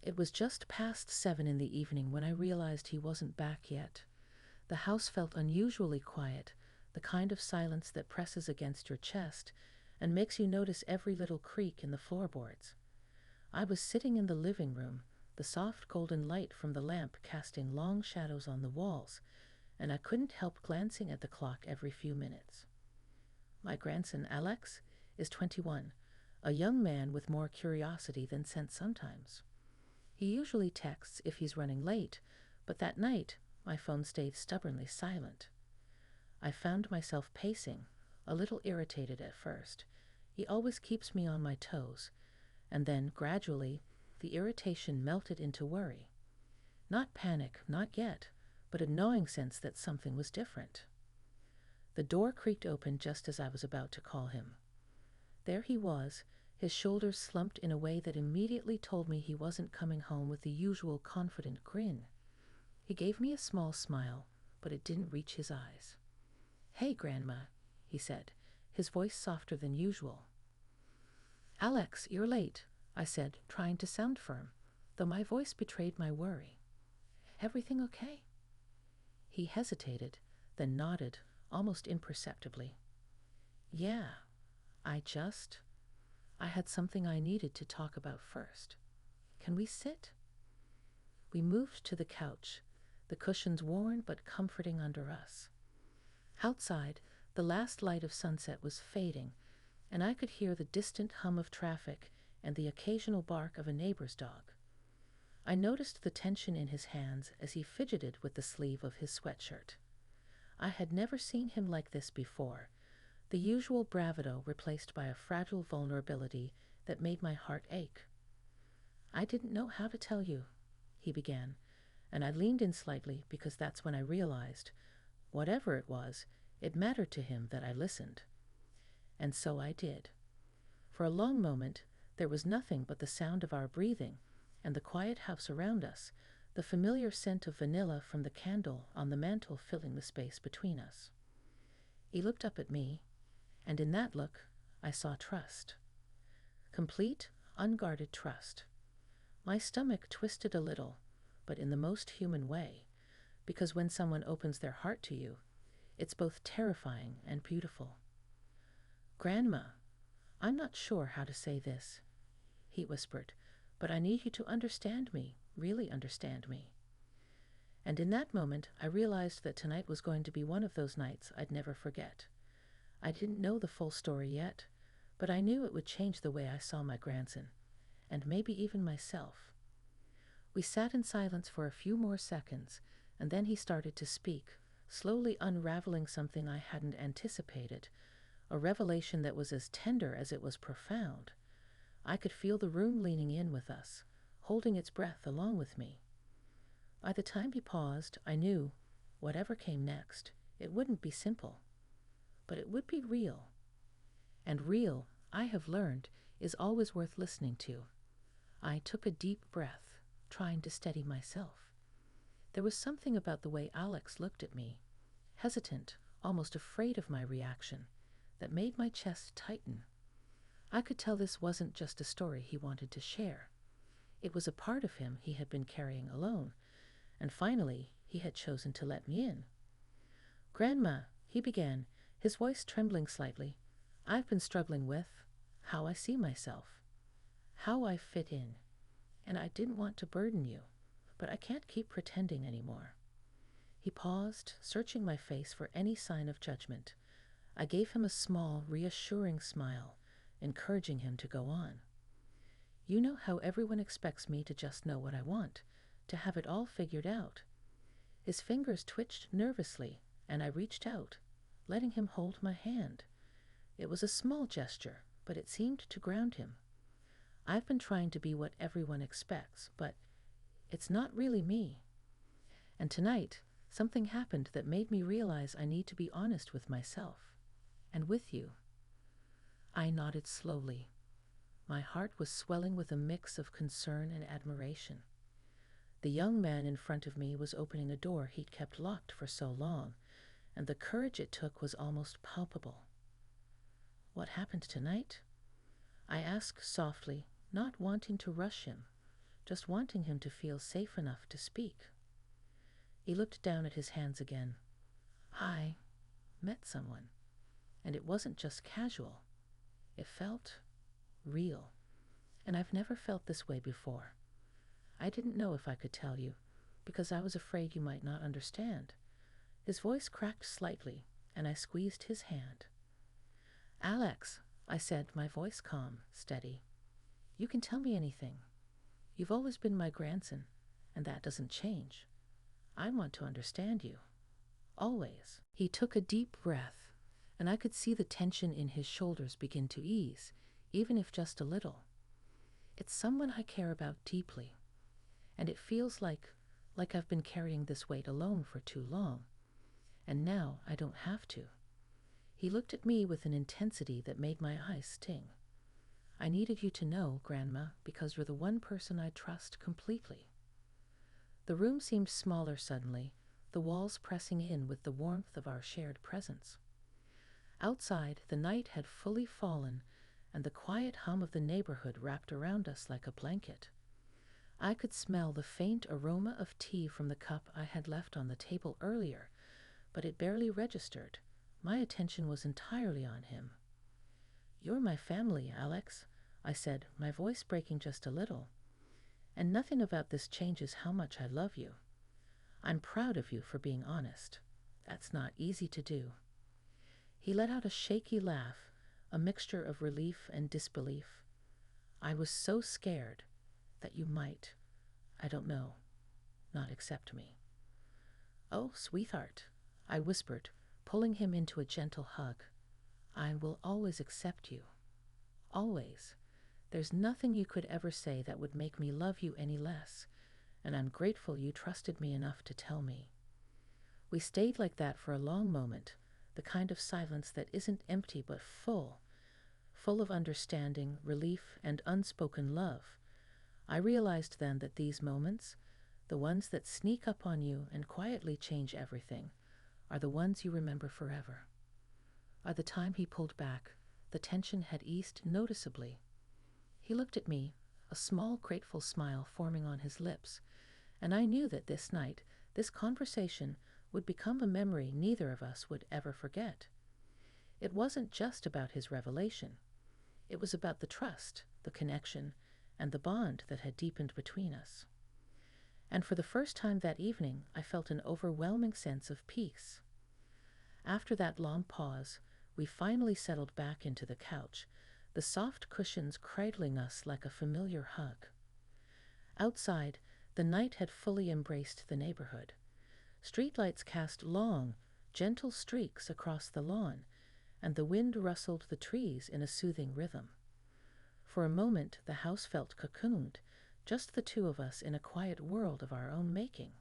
It was just past 7 in the evening when I realized he wasn't back yet. The house felt unusually quiet, the kind of silence that presses against your chest and makes you notice every little creak in the floorboards. I was sitting in the living room, the soft golden light from the lamp casting long shadows on the walls, and I couldn't help glancing at the clock every few minutes. My grandson, Alex, is 21, a young man with more curiosity than sense sometimes. He usually texts if he's running late, but that night my phone stayed stubbornly silent. I found myself pacing, a little irritated at first. He always keeps me on my toes, and then, gradually, the irritation melted into worry. Not panic, not yet, but a gnawing sense that something was different. The door creaked open just as I was about to call him. There he was, his shoulders slumped in a way that immediately told me he wasn't coming home with the usual confident grin. He gave me a small smile, but it didn't reach his eyes. "Hey, Grandma," he said, his voice softer than usual. "Alex, you're late," I said, trying to sound firm, though my voice betrayed my worry. "Everything okay?" He hesitated, then nodded, almost imperceptibly. "Yeah, I had something I needed to talk about first. Can we sit?" We moved to the couch, the cushions worn but comforting under us. Outside, the last light of sunset was fading, and I could hear the distant hum of traffic and the occasional bark of a neighbor's dog. I noticed the tension in his hands as he fidgeted with the sleeve of his sweatshirt. I had never seen him like this before, the usual bravado replaced by a fragile vulnerability that made my heart ache. "I didn't know how to tell you," he began, and I leaned in slightly because that's when I realized, whatever it was, it mattered to him that I listened. And so I did. For a long moment, there was nothing but the sound of our breathing and the quiet house around us, the familiar scent of vanilla from the candle on the mantel filling the space between us. He looked up at me, and in that look, I saw trust. Complete, unguarded trust. My stomach twisted a little, but in the most human way, because when someone opens their heart to you, it's both terrifying and beautiful. "Grandma, I'm not sure how to say this," he whispered, "but I need you to understand me, really understand me." And in that moment, I realized that tonight was going to be one of those nights I'd never forget. I didn't know the full story yet, but I knew it would change the way I saw my grandson, and maybe even myself. We sat in silence for a few more seconds, and then he started to speak, slowly unraveling something I hadn't anticipated, a revelation that was as tender as it was profound. I could feel the room leaning in with us, holding its breath along with me. By the time he paused, I knew, whatever came next, it wouldn't be simple, but it would be real. And real, I have learned, is always worth listening to. I took a deep breath, trying to steady myself. There was something about the way Alex looked at me, hesitant, almost afraid of my reaction, that made my chest tighten. I could tell this wasn't just a story he wanted to share. It was a part of him he had been carrying alone, and finally he had chosen to let me in. "Grandma," he began, his voice trembling slightly, "I've been struggling with how I see myself, how I fit in, and I didn't want to burden you, but I can't keep pretending anymore." He paused, searching my face for any sign of judgment. I gave him a small, reassuring smile, encouraging him to go on. "You know how everyone expects me to just know what I want, to have it all figured out." His fingers twitched nervously, and I reached out, letting him hold my hand. It was a small gesture, but it seemed to ground him. "I've been trying to be what everyone expects, but it's not really me. And tonight, something happened that made me realize I need to be honest with myself. And with you." I nodded slowly. My heart was swelling with a mix of concern and admiration. The young man in front of me was opening a door he'd kept locked for so long, and the courage it took was almost palpable. "What happened tonight?" I asked softly, not wanting to rush him, just wanting him to feel safe enough to speak. He looked down at his hands again. I met someone, and it wasn't just casual. It felt real, and I've never felt this way before. I didn't know if I could tell you, because I was afraid you might not understand. His voice cracked slightly, and I squeezed his hand. Alex, I said, my voice calm, steady. You can tell me anything. You've always been my grandson, and that doesn't change. I want to understand you. Always. He took a deep breath, and I could see the tension in his shoulders begin to ease, even if just a little. It's someone I care about deeply, and it feels like I've been carrying this weight alone for too long, and now I don't have to. He looked at me with an intensity that made my eyes sting. I needed you to know, Grandma, because you're the one person I trust completely. The room seemed smaller suddenly, the walls pressing in with the warmth of our shared presence. Outside, the night had fully fallen, and the quiet hum of the neighborhood wrapped around us like a blanket. I could smell the faint aroma of tea from the cup I had left on the table earlier, but it barely registered. My attention was entirely on him. You're my family, Alex, I said, my voice breaking just a little. And nothing about this changes how much I love you. I'm proud of you for being honest. That's not easy to do. He let out a shaky laugh, a mixture of relief and disbelief. I was so scared that you might, I don't know, not accept me. Oh, sweetheart, I whispered, pulling him into a gentle hug. I will always accept you. Always. There's nothing you could ever say that would make me love you any less, and I'm grateful you trusted me enough to tell me. We stayed like that for a long moment, the kind of silence that isn't empty but full of understanding, relief, and unspoken love. I realized then that these moments, the ones that sneak up on you and quietly change everything, are the ones you remember forever. By the time he pulled back, the tension had eased noticeably. He looked at me, a small, grateful smile forming on his lips, and I knew that this night, this conversation, would become a memory neither of us would ever forget. It wasn't just about his revelation. It was about the trust, the connection, and the bond that had deepened between us. And for the first time that evening, I felt an overwhelming sense of peace. After that long pause, we finally settled back into the couch, the soft cushions cradling us like a familiar hug. Outside, the night had fully embraced the neighborhood. Streetlights cast long, gentle streaks across the lawn, and the wind rustled the trees in a soothing rhythm. For a moment, the house felt cocooned, just the two of us in a quiet world of our own making.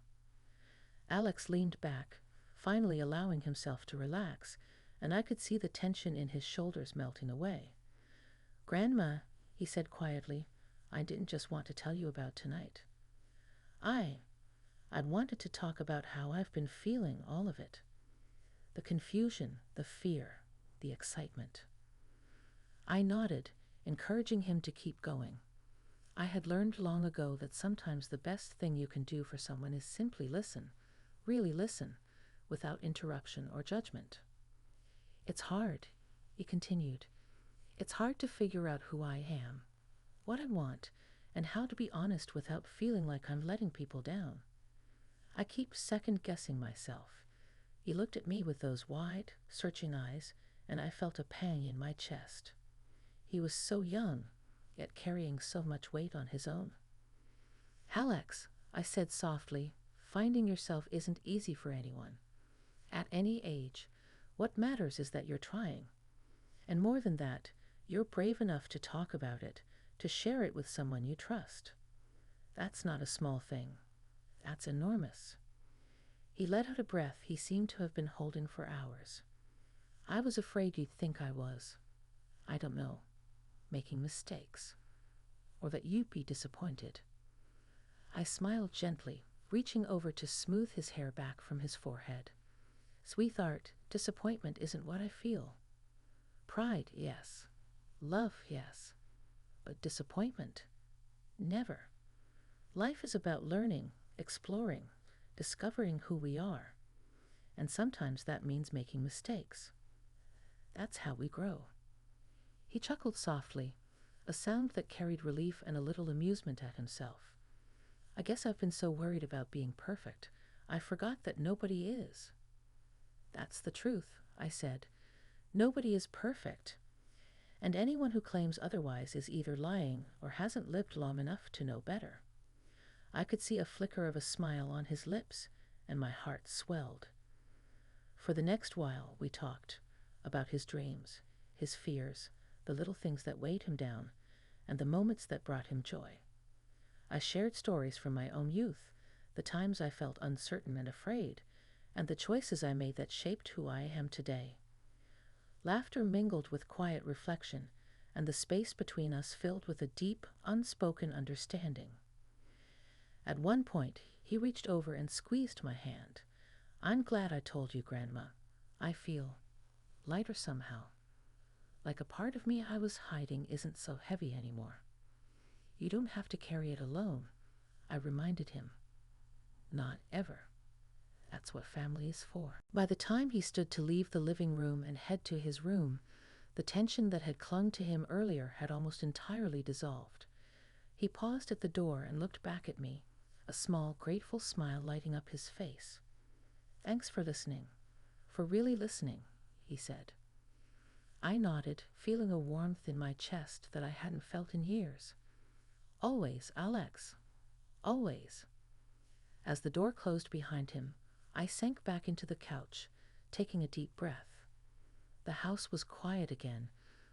Alex leaned back, finally allowing himself to relax, and I could see the tension in his shoulders melting away. Grandma, he said quietly, I didn't just want to tell you about tonight. I'd wanted to talk about how I've been feeling all of it. The confusion, the fear, the excitement. I nodded, encouraging him to keep going. I had learned long ago that sometimes the best thing you can do for someone is simply listen, really listen, without interruption or judgment. It's hard, he continued. It's hard to figure out who I am, what I want, and how to be honest without feeling like I'm letting people down. I keep second-guessing myself. He looked at me with those wide, searching eyes, and I felt a pang in my chest. He was so young, yet carrying so much weight on his own. Alex, I said softly, finding yourself isn't easy for anyone. At any age, what matters is that you're trying. And more than that, you're brave enough to talk about it, to share it with someone you trust. That's not a small thing. That's enormous. He let out a breath he seemed to have been holding for hours. I was afraid you'd think I was, I don't know, making mistakes, or that you'd be disappointed. I smiled gently, reaching over to smooth his hair back from his forehead. Sweetheart, disappointment isn't what I feel. Pride, yes. Love, yes. But disappointment? Never. Life is about learning, exploring, discovering who we are, and sometimes that means making mistakes. That's how we grow. He chuckled softly, a sound that carried relief and a little amusement at himself. I guess I've been so worried about being perfect, I forgot that nobody is. That's the truth, I said. Nobody is perfect, and anyone who claims otherwise is either lying or hasn't lived long enough to know better. I could see a flicker of a smile on his lips, and my heart swelled. For the next while, we talked about his dreams, his fears, the little things that weighed him down, and the moments that brought him joy. I shared stories from my own youth, the times I felt uncertain and afraid, and the choices I made that shaped who I am today. Laughter mingled with quiet reflection, and the space between us filled with a deep, unspoken understanding. At one point, he reached over and squeezed my hand. I'm glad I told you, Grandma. I feel lighter somehow. Like a part of me I was hiding isn't so heavy anymore. You don't have to carry it alone, I reminded him. Not ever. That's what family is for. By the time he stood to leave the living room and head to his room, the tension that had clung to him earlier had almost entirely dissolved. He paused at the door and looked back at me, a small, grateful smile lighting up his face. Thanks for listening. For really listening, he said. I nodded, feeling a warmth in my chest that I hadn't felt in years. Always, Alex. Always. As the door closed behind him, I sank back into the couch, taking a deep breath. The house was quiet again,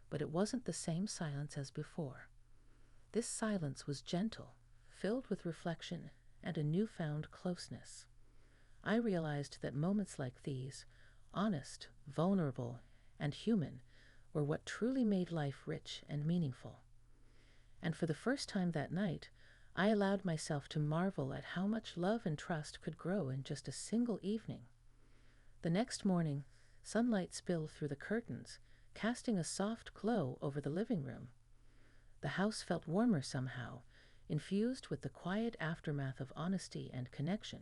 but it wasn't the same silence as before. This silence was gentle, filled with reflection and a newfound closeness. I realized that moments like these, honest, vulnerable, and human, were what truly made life rich and meaningful. And for the first time that night, I allowed myself to marvel at how much love and trust could grow in just a single evening. The next morning, sunlight spilled through the curtains, casting a soft glow over the living room. The house felt warmer somehow, infused with the quiet aftermath of honesty and connection.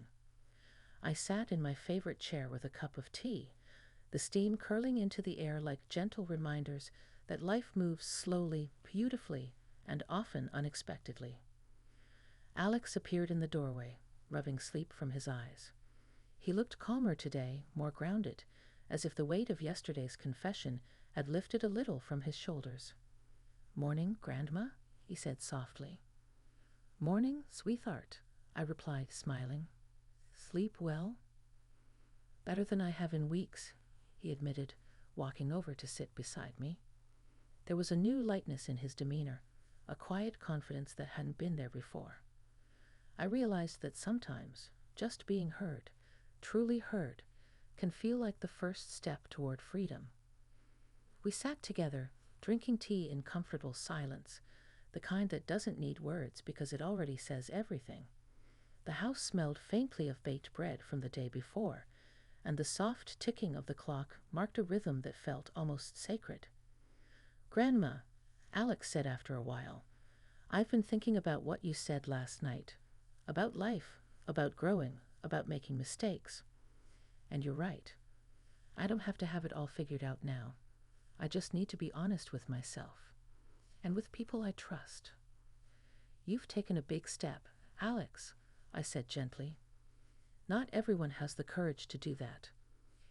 I sat in my favorite chair with a cup of tea, the steam curling into the air like gentle reminders that life moves slowly, beautifully, and often unexpectedly. Alex appeared in the doorway, rubbing sleep from his eyes. He looked calmer today, more grounded, as if the weight of yesterday's confession had lifted a little from his shoulders. Morning, Grandma, he said softly. Morning, sweetheart, I replied, smiling. Sleep well? Better than I have in weeks, he admitted, walking over to sit beside me. There was a new lightness in his demeanor, a quiet confidence that hadn't been there before. I realized that sometimes just being heard, truly heard, can feel like the first step toward freedom. We sat together, drinking tea in comfortable silence, the kind that doesn't need words because it already says everything. The house smelled faintly of baked bread from the day before, and the soft ticking of the clock marked a rhythm that felt almost sacred. Grandma, Alex said after a while, I've been thinking about what you said last night. About life, about growing, about making mistakes. And you're right. I don't have to have it all figured out now. I just need to be honest with myself. And with people I trust. You've taken a big step, Alex, I said gently. Not everyone has the courage to do that.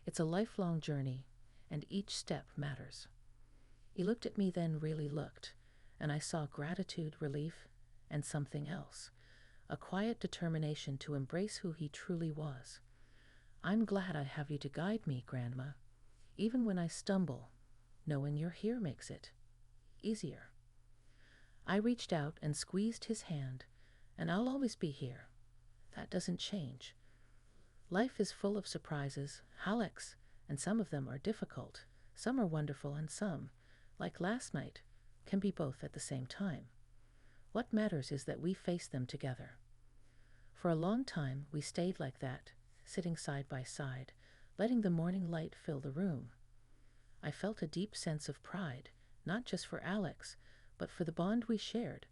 It's a lifelong journey, and each step matters. He looked at me, then really looked, and I saw gratitude, relief, and something else, a quiet determination to embrace who he truly was. I'm glad I have you to guide me, Grandma. Even when I stumble, knowing you're here makes it easier. I reached out and squeezed his hand, and I'll always be here. That doesn't change. Life is full of surprises, Alex, and some of them are difficult. Some are wonderful, and some, like last night, can be both at the same time. What matters is that we face them together. For a long time, we stayed like that, sitting side by side, letting the morning light fill the room. I felt a deep sense of pride, not just for Alex, but for the bond we shared,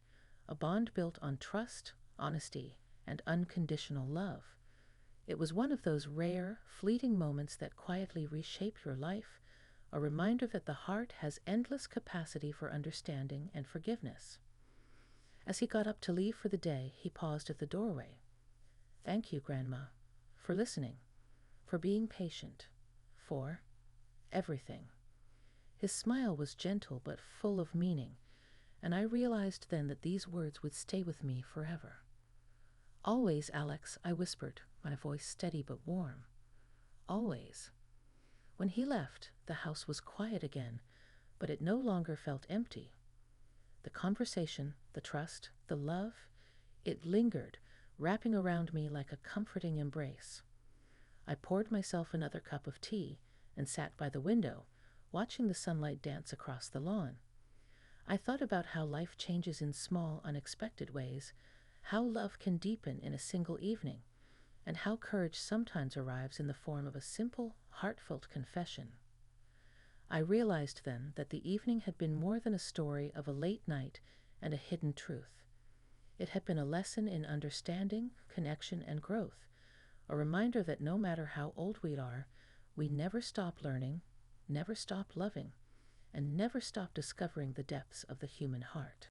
a bond built on trust, honesty, and unconditional love. It was one of those rare, fleeting moments that quietly reshape your life, a reminder that the heart has endless capacity for understanding and forgiveness. As he got up to leave for the day, he paused at the doorway. "Thank you, Grandma, for listening, for being patient, for everything." His smile was gentle but full of meaning, and I realized then that these words would stay with me forever. "Always, Alex," I whispered, my voice steady but warm. "Always." When he left, the house was quiet again, but it no longer felt empty. The conversation, the trust, the love, it lingered, wrapping around me like a comforting embrace. I poured myself another cup of tea and sat by the window, watching the sunlight dance across the lawn. I thought about how life changes in small, unexpected ways, how love can deepen in a single evening, and how courage sometimes arrives in the form of a simple, heartfelt confession. I realized then that the evening had been more than a story of a late night and a hidden truth. It had been a lesson in understanding, connection, and growth, a reminder that no matter how old we are, we never stop learning, never stop loving, and never stop discovering the depths of the human heart.